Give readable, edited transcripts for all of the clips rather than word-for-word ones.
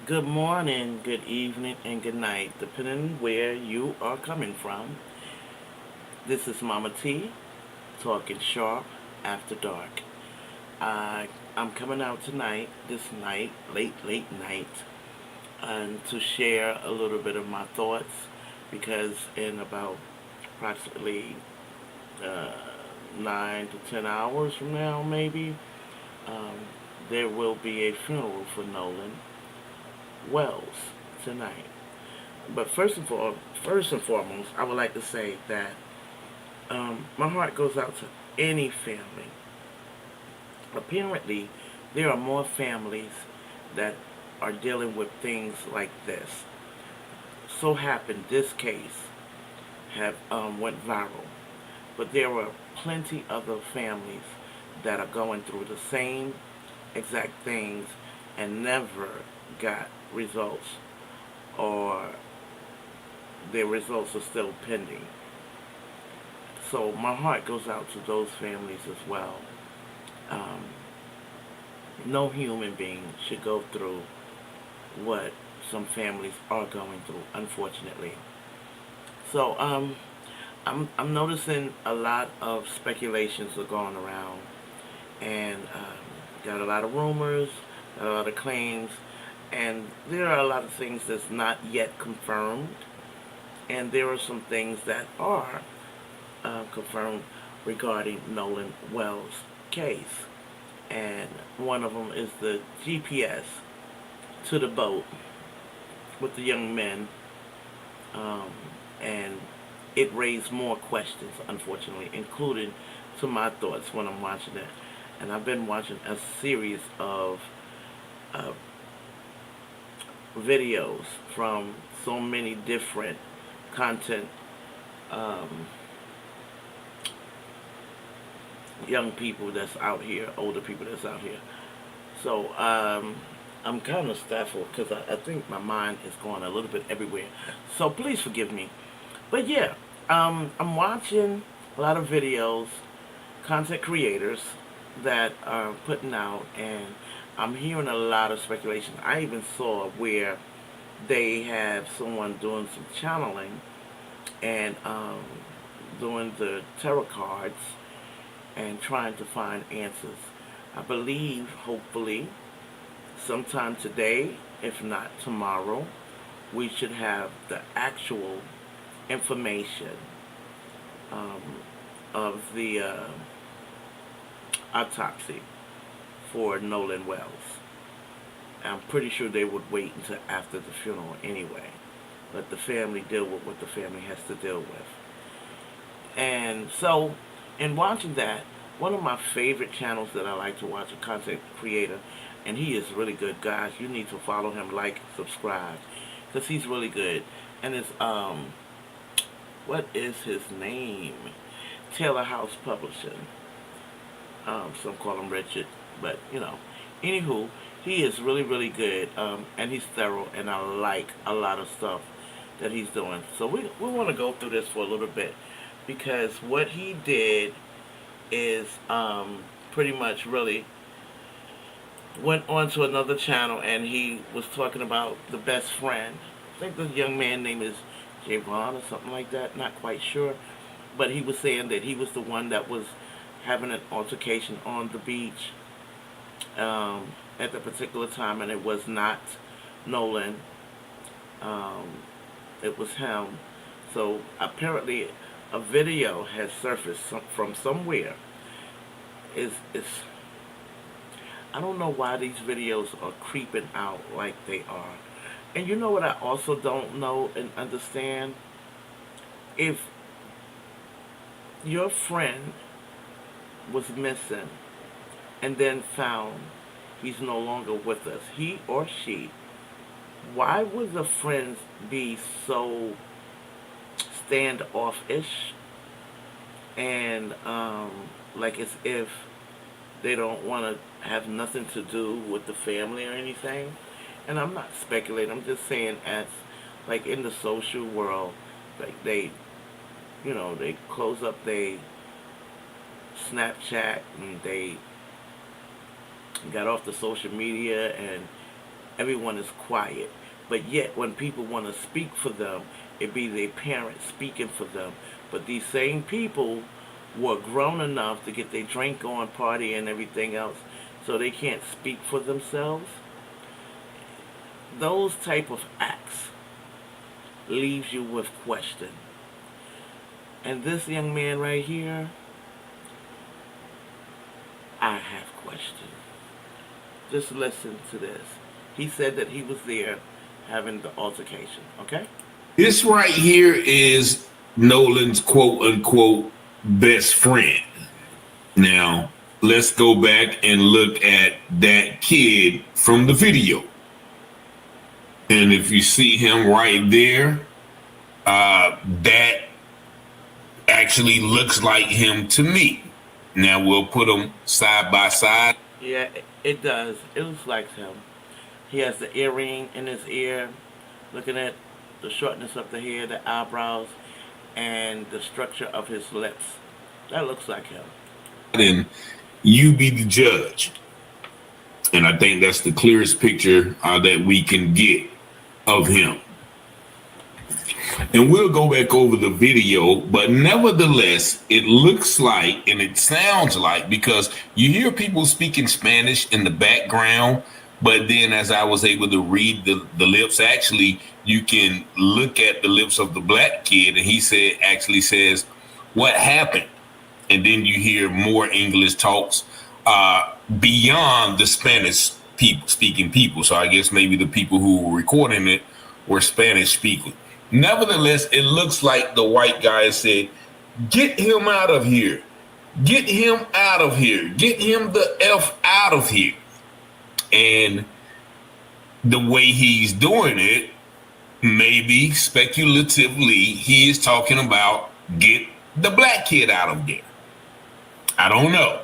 Good morning, good evening, and good night, depending where you are coming from. This is Mama T, talking sharp after dark. I, I'm coming out tonight, this night, late night, and to share a little bit of my thoughts because in about approximately uh, 9 to 10 hours from now, maybe, um, there will be a funeral for Nolan Wells tonight. But first and foremost, I would like to say that my heart goes out to any family. Apparently, there are more families that are dealing with things like this. So happened this case have went viral, but there are plenty other families that are going through the same exact things and never got results, or their results are still pending. So my heart goes out to those families as well. Um, no human being should go through what some families are going through, unfortunately. So I'm noticing a lot of speculations are going around, and got a lot of rumors, a lot of claims, and there are a lot of things that's not yet confirmed, and there are some things that are confirmed regarding Nolan Wells' case. And one of them is the GPS to the boat with the young men, um, and it raised more questions, unfortunately, including to my thoughts when I'm watching it. And I've been watching a series of uh, videos from so many different content um, young people that's out here, older people that's out here. So I'm kind of stifled because I think my mind is going a little bit everywhere. So please forgive me. But yeah, I'm watching a lot of videos, content creators that are putting out, and I'm hearing a lot of speculation. I even saw where they have someone doing some channeling and doing the tarot cards and trying to find answers. I believe, hopefully, sometime today, if not tomorrow, we should have the actual information um, of the autopsy for Nolan Wells. I'm pretty sure they would wait until after the funeral anyway. Let the family deal with what the family has to deal with. And so, in watching that, one of my favorite channels that I like to watch, a content creator, and he is really good, guys. You need to follow him, like, subscribe, because he's really good. And it's what is his name? Taylor House Publishing. Some call him Richard, but anywho, he is really really good, and he's thorough, and I like a lot of stuff that he's doing. So we want to go through this for a little bit because what he did is pretty much really went on to another channel, and he was talking about the best friend. I think the young man name is Javon or something like that. Not quite sure, but he was saying that he was the one that was having an altercation on the beach at the particular time, and it was not Nolan. Um, it was him. So apparently, a video has surfaced from somewhere. Is I don't know why these videos are creeping out like they are. And you know what I also don't know and understand? If your friend was missing and then found he's no longer with us, he or she, why would the friends be so standoffish and like as if they don't want to have nothing to do with the family or anything? And I'm not speculating, I'm just saying, as like in the social world, like they close up they Snapchat, and they got off the social media, and everyone is quiet. But yet, when people want to speak for them, it be their parents speaking for them. But these same people were grown enough to get their drink on, party, and everything else, so they can't speak for themselves. Those type of acts leaves you with question. And this young man right here, I have questions. Just listen to this. He said that he was there having the altercation. Okay? This right here is Nolan's quote unquote best friend. Now, let's go back and look at that kid from the video. And if you see him right there, that actually looks like him to me. Now we'll put them side by side. Yeah, it does. It looks like him. He has the earring in his ear. Looking at the shortness of the hair, the eyebrows, and the structure of his lips. That looks like him. And you be the judge. And I think that's the clearest picture that we can get of him. And we'll go back over the video, but nevertheless, it looks like and it sounds like, because you hear people speaking Spanish in the background, but then as I was able to read the lips, actually, you can look at the lips of the black kid, and he actually says, "What happened?" And then you hear more English talks beyond the Spanish speaking people. So I guess maybe the people who were recording it were Spanish speaking. Nevertheless, it looks like the white guy said, "Get him out of here. Get him out of here. Get him the F out of here." And the way he's doing it, maybe speculatively, he is talking about get the black kid out of there. I don't know.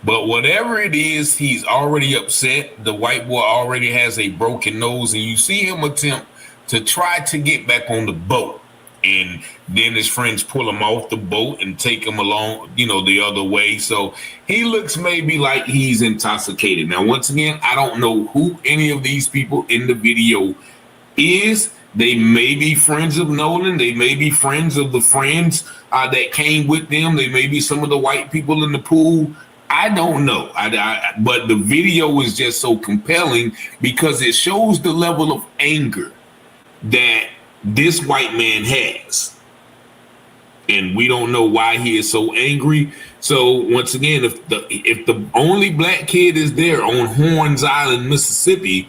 But whatever it is, he's already upset. The white boy already has a broken nose, and you see him attempt to try to get back on the boat. And then his friends pull him off the boat and take him along, the other way. So he looks maybe like he's intoxicated. Now, once again, I don't know who any of these people in the video is. They may be friends of Nolan. They may be friends of the friends that came with them. They may be some of the white people in the pool. I don't know. But the video is just so compelling because it shows the level of anger that this white man has. And we don't know why he is so angry. So once again, if the only black kid is there on Horns Island, Mississippi,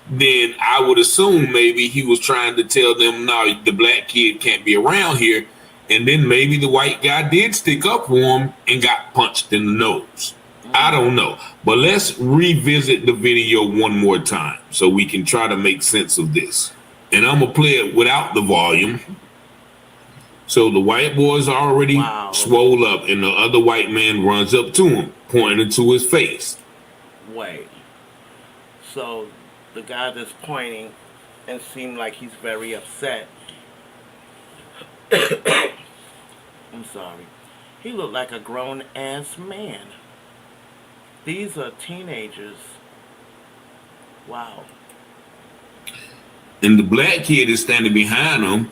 then I would assume maybe he was trying to tell them, no, the black kid can't be around here. And then maybe the white guy did stick up for him and got punched in the nose. I don't know. But let's revisit the video one more time so we can try to make sense of this. And I'm going to play it without the volume. So the white boy's already swole up, and the other white man runs up to him, pointing to his face. Wait. So the guy that's pointing and seemed like he's very upset. I'm sorry. He looked like a grown-ass man. These are teenagers. Wow. And the black kid is standing behind him.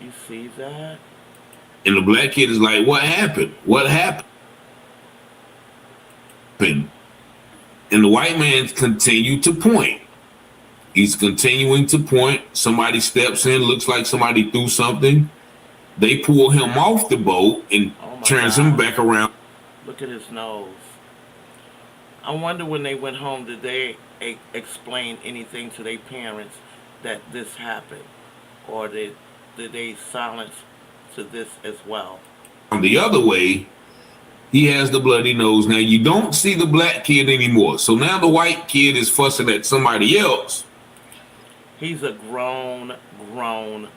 You see that? And the black kid is like, "What happened? What happened?" And the white man continued to point. He's continuing to point. Somebody steps in, looks like somebody threw something. They pull him off the boat and turns him back around. Look at his nose. I wonder when they went home, did they explain anything to their parents that this happened? Or did they silence to this as well? On the other way, he has the bloody nose. Now, you don't see the black kid anymore. So now the white kid is fussing at somebody else. He's a grown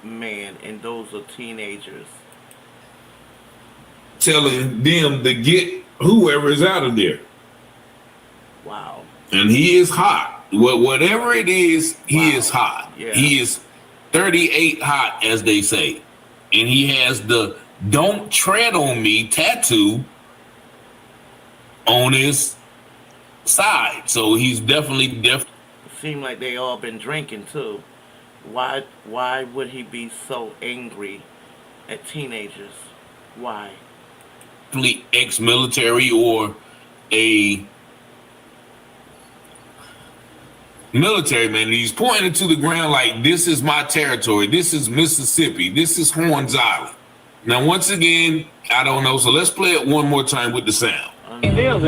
man, and those are teenagers. Telling them to get whoever is out of there. Wow. And he is hot. Whatever it is, he is hot. Yeah. He is 38 hot, as they say. And he has the "Don't Tread on Me" tattoo on his side. So he's definitely It seemed like they all been drinking too. Why would he be so angry at teenagers? Why? ex-military or a military man. And he's pointing to the ground like, this is my territory. This is Mississippi. This is Horns Island. Now, once again, I don't know. So let's play it one more time with the sound. Deus,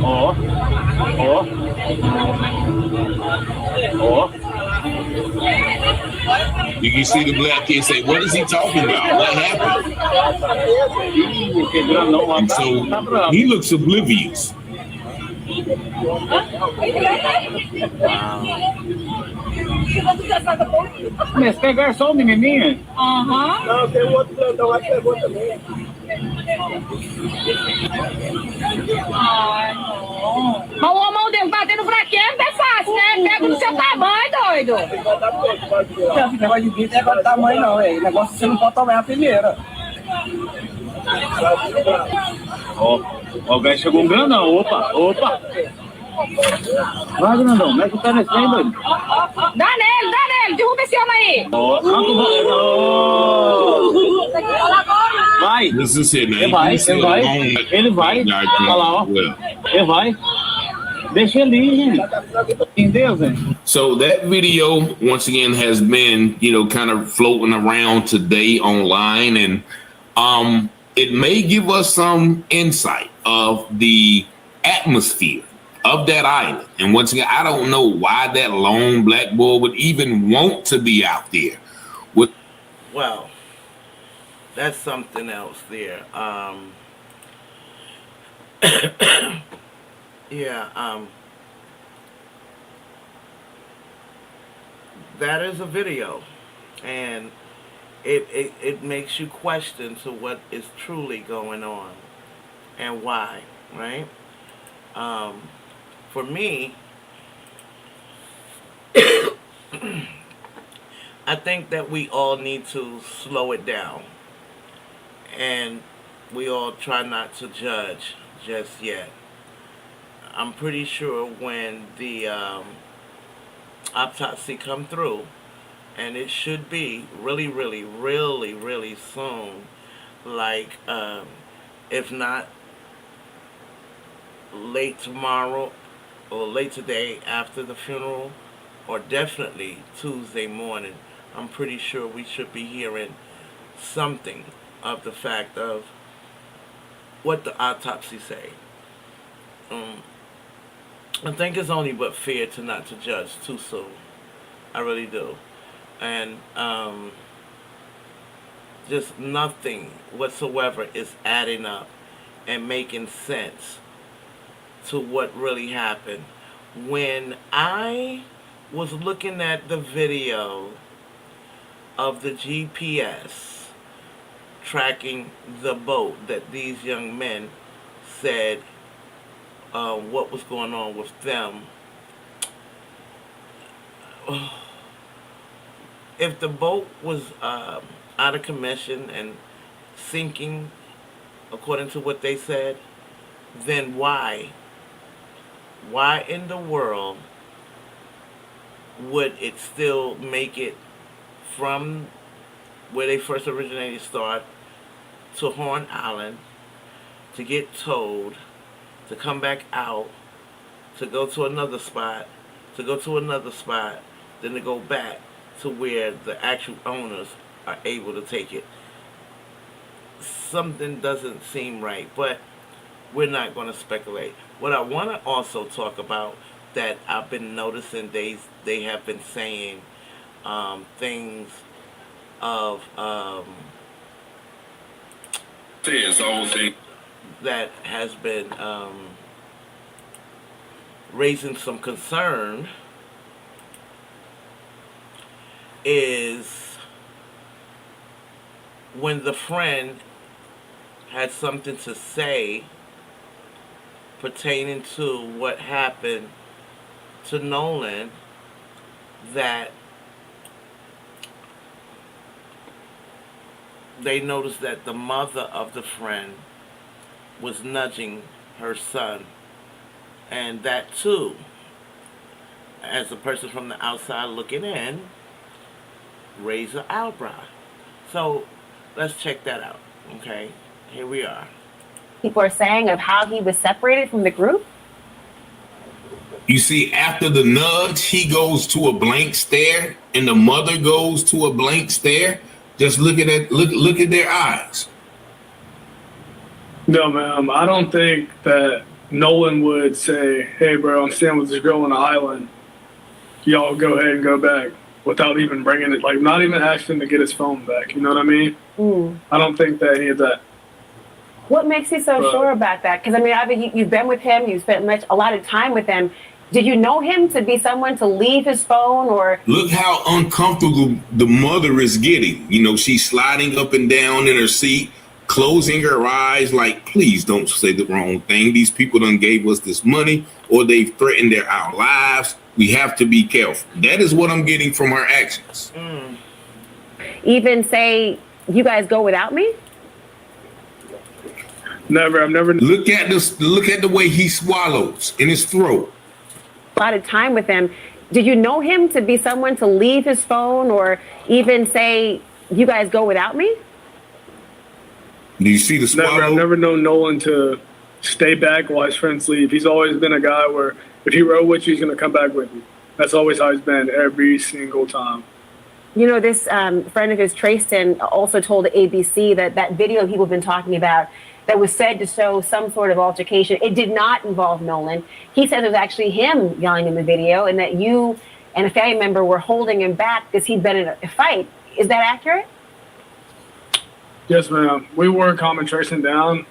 ó, ó, ó. You can see the black kid say, what is he talking about? What happened? And so he looks oblivious. Mas pegar só o menininho? Aham. Não, tem outro plantão lá que pegou também. Ai, não. Mas o homem dele batendo fraqueiro não é fácil, né? Pega no seu tamanho, doido. Não, negócio de vida é negócio de tamanho, não, velho. Negócio você não pode tomar a primeira. Ó, ó, o velho chegou um grandão. Opa, opa. Vai, grandão, mete o pé nesse trem, doido. Dá nele, derruba esse homem aí. Ó, vai. This is it, man. Ele vai, ele vai. Ele vai. Olha lá, ó. Ele vai. Deixa ele ir, gente. Entendeu, velho? So that video, once again, has been, kind of floating around today online, and it may give us some insight of the atmosphere of that island. And once again, I don't know why that lone black boy would even want to be out there. Well, that's something else there. Yeah, that is a video, and it makes you question to what is truly going on and why, right? For me, I think that we all need to slow it down, and we all try not to judge just yet. I'm pretty sure when the autopsy come through, and it should be really, really, really, really soon, like if not late tomorrow or late today after the funeral, or definitely Tuesday morning, I'm pretty sure we should be hearing something of the fact of what the autopsy say. I think it's only but fair to not to judge too soon. I really do. And just nothing whatsoever is adding up and making sense to what really happened. When I was looking at the video of the GPS tracking the boat that these young men said what was going on with them, if the boat was out of commission and sinking according to what they said, then why in the world would it still make it from where they first originated to Horn Island, to get towed, to come back out, to go to another spot, to go to another spot, then to go back to where the actual owners are able to take it? Something doesn't seem right, but we're not going to speculate. What I want to also talk about that I've been noticing, they have been saying things of that has been raising some concern is when the friend had something to say pertaining to what happened to Nolan, that they noticed that the mother of the friend was nudging her son, and that too, as a person from the outside looking in, raised an eyebrow. So let's check that out. Okay, here we are. People are saying of how he was separated from the group. You see, after the nudge, he goes to a blank stare, and the mother goes to a blank stare. Just look at their eyes. No, ma'am. I don't think that Nolan would say, "Hey, bro, I'm staying with this girl on the island. Y'all go ahead and go back," without even bringing it, like not even asking to get his phone back. You know what I mean? I don't think that any of that. What makes you so sure about that? Because I mean, obviously you've been with him, you've spent a lot of time with him. Did you know him to be someone to leave his phone or? Look how uncomfortable the mother is getting. You know, she's sliding up and down in her seat, closing her eyes like, please don't say the wrong thing. These people done gave us this money or they've threatened our lives. We have to be careful. That is what I'm getting from her actions. Even say, you guys go without me? Never. I've never. Look at this. Look at the way he swallows in his throat. A lot of time with him. Did you know him to be someone to leave his phone or even say, you guys go without me? Do you see the swallow? Never. I've never known Nolan to stay back while his friends leave. He's always been a guy where if he rode with you, he's going to come back with you. That's always how he's been every single time. You know, this friend of his, Trayston, also told ABC that video people have been talking about that was said to show some sort of altercation, it did not involve Nolan. He said it was actually him yelling in the video and that you and a family member were holding him back because he'd been in a fight. Is that accurate? Yes, ma'am. We were calming Trayston down.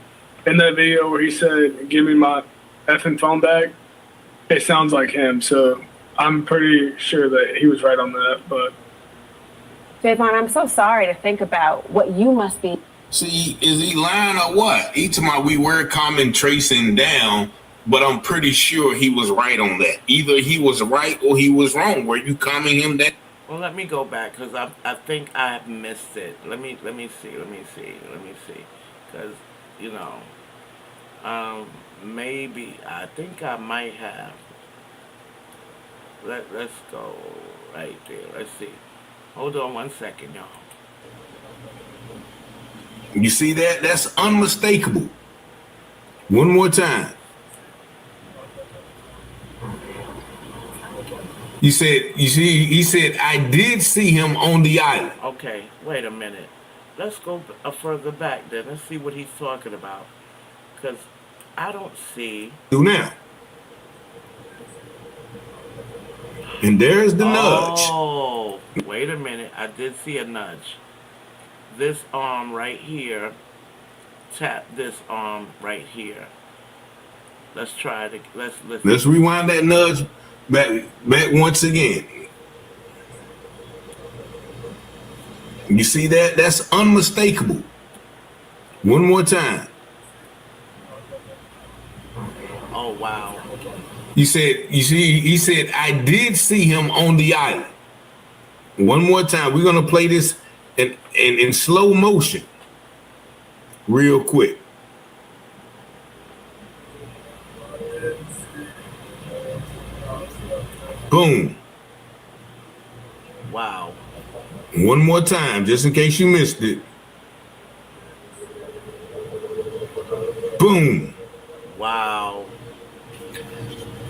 In that video where he said, give me my effing phone back, it sounds like him. So I'm pretty sure that he was right on that. But Javon, I'm so sorry to think about what you must be. See, is he lying or what? Each time we were calming Trayston down, but I'm pretty sure he was right on that. Either he was right or he was wrong. Were you calming him down? Well, let me go back because I think I have missed it. Let me see. Because, you know, maybe I think I might have. Let's go right there. Let's see. Hold on 1 second, y'all. You see that? That's unmistakable. One more time. You said, you see, he said, I did see him on the island. Okay, wait a minute. Let's go further back then. Let's see what he's talking about. Because I don't see. Do now. And there's the nudge. Oh, wait a minute. I did see a nudge. This arm right here. Tap this arm right here. Let's try to Let's rewind that nudge back once again. You see that? That's unmistakable. One more time. Oh wow. You see, he said, I did see him on the island. One more time. We're gonna play this in slow motion. Real quick. Boom. Wow. One more time, just in case you missed it. Boom. Wow.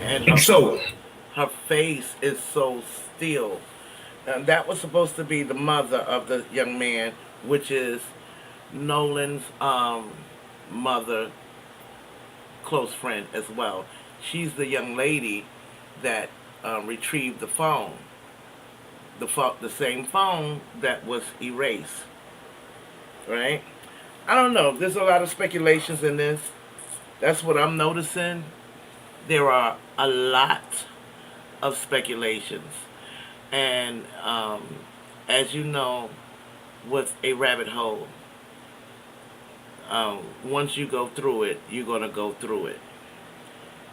And her face is so still. And that was supposed to be the mother of the young man, which is Nolan's mother, close friend as well. She's the young lady that retrieved the phone. The same phone that was erased. Right? I don't know. There's a lot of speculations in this. That's what I'm noticing. There are a lot of speculations. And as you know, with a rabbit hole, once you go through it, you're going to go through it.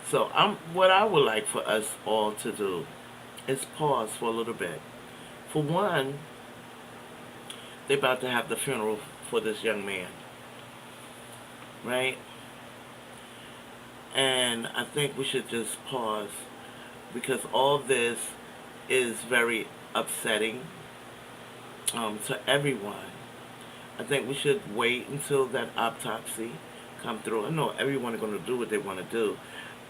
So what I would like for us all to do is pause for a little bit. For one, they're about to have the funeral for this young man, right? And I think we should just pause because all this is very upsetting to everyone. I think we should wait until that autopsy come through. I know everyone is going to do what they want to do.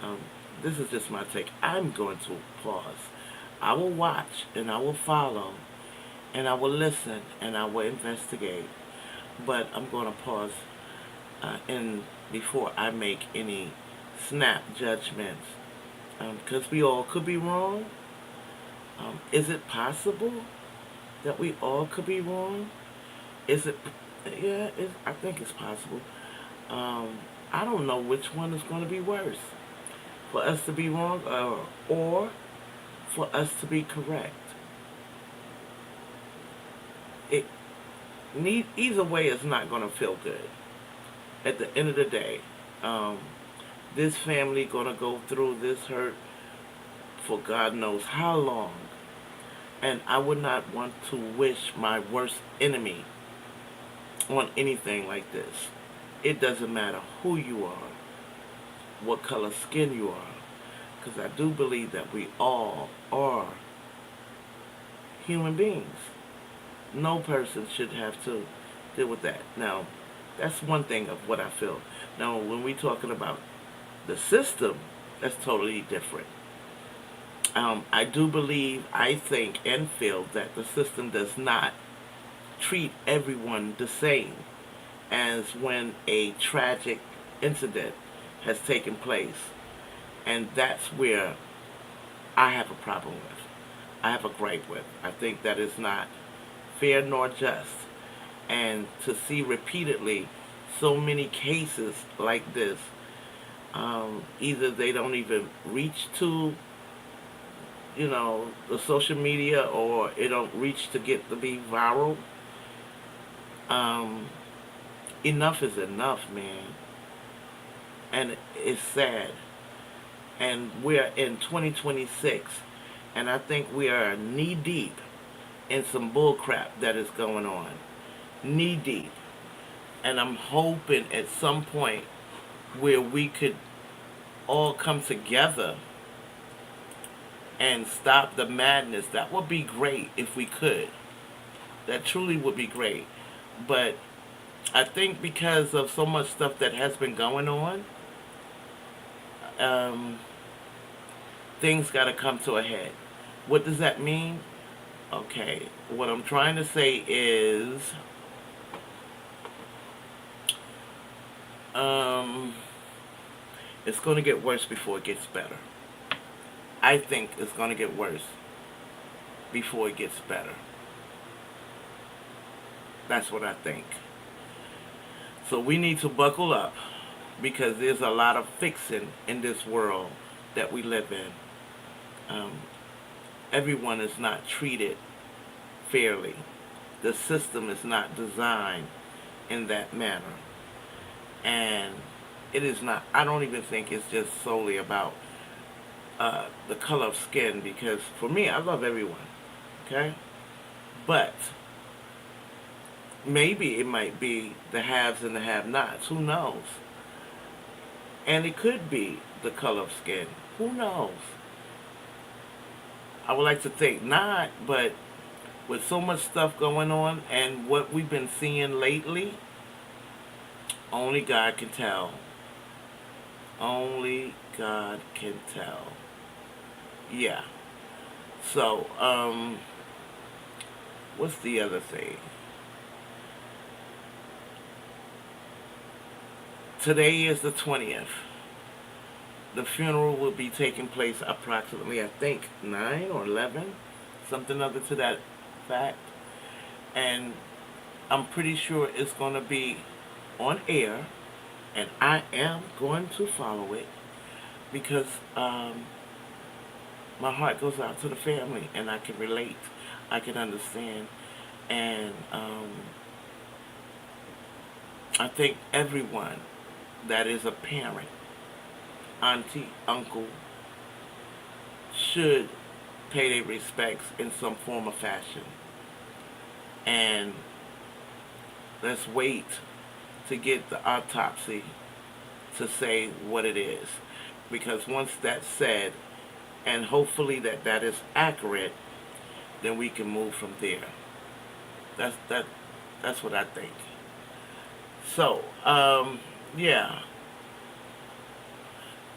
Um, this is just my take. I'm going to pause. I will watch and I will follow and I will listen and I will investigate. But I'm going to pause in before I make any snap judgments because we all could be wrong. Is it possible that we all could be wrong? Is it? Yeah, I think it's possible. I don't know which one is going to be worse. For us to be wrong or for us to be correct. It either way is not going to feel good. At the end of the day, this family going to go through this hurt for God knows how long. And I would not want to wish my worst enemy on anything like this. It doesn't matter who you are, what color skin you are, because I do believe that we all are human beings. No person should have to deal with that. Now, that's one thing of what I feel. Now, when we're talking about the system, that's totally different. I do believe, I think, and feel that the system does not treat everyone the same as when a tragic incident has taken place. And that's where I have a problem with. I have a gripe with. I think that is not fair nor just. And to see repeatedly so many cases like this, either they don't even reach to the social media or it don't reach to get to be viral. Enough is enough, man. And it's sad. And we're in 2026, and I think we are knee deep in some bull crap that is going on. Knee deep. And I'm hoping at some point where we could all come together and stop the madness. That would be great if we could. That truly would be great. But I think because of so much stuff that has been going on, things got to come to a head. What does that mean? Okay, what I'm trying to say is, it's going to get worse before it gets better. I think it's going to get worse before it gets better. That's what I think. So we need to buckle up because there's a lot of fixing in this world that we live in. Everyone is not treated fairly. The system is not designed in that manner. And it is not, I don't even think it's just solely about the color of skin, because for me, I love everyone, okay? But maybe it might be the haves and the have-nots. Who knows? And it could be the color of skin. Who knows? I would like to think not, but with so much stuff going on and what we've been seeing lately, only God can tell. Only God can tell. Yeah. So, what's the other thing? Today is the 20th. The funeral will be taking place approximately, I think, 9 or 11, something other to that fact. And I'm pretty sure it's going to be on air, and I am going to follow it because my heart goes out to the family, and I can relate, I can understand, and I think everyone that is a parent, auntie, uncle, should pay their respects in some form or fashion. And Let's wait to get the autopsy to say what it is. Because once that's said, and hopefully that is accurate, then we can move from there. That's what I think. So, yeah,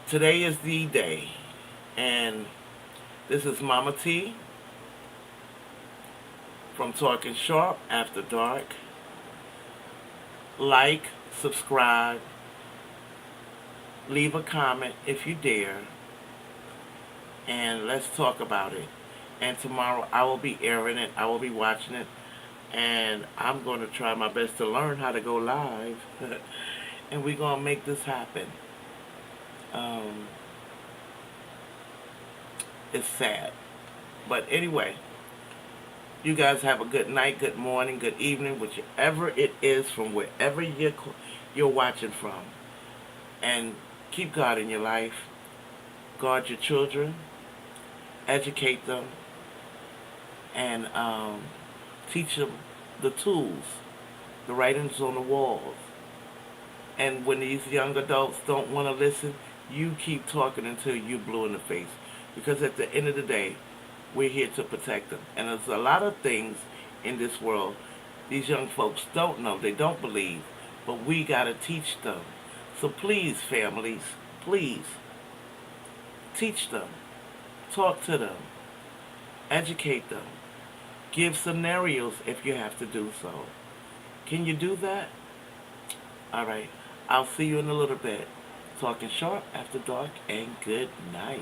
today is the day, and this is Mama T from Talking Sharp After Dark. Like, subscribe, leave a comment if you dare, and let's talk about it. And tomorrow I will be airing it, I will be watching it, and I'm going to try my best to learn how to go live, and we're going to make this happen. It's sad. But anyway, you guys have a good night, good morning, good evening, whichever it is from wherever you're watching from. And keep God in your life. Guard your children. Educate them. And teach them the tools, the writings on the walls. And when these young adults don't want to listen, you keep talking until you're blue in the face. Because at the end of the day, we're here to protect them. And there's a lot of things in this world these young folks don't know, they don't believe, but we got to teach them. So please, families, please, teach them, talk to them, educate them, give scenarios if you have to do so. Can you do that? All right. I'll see you in a little bit. Talking Sharp After Dark, and good night.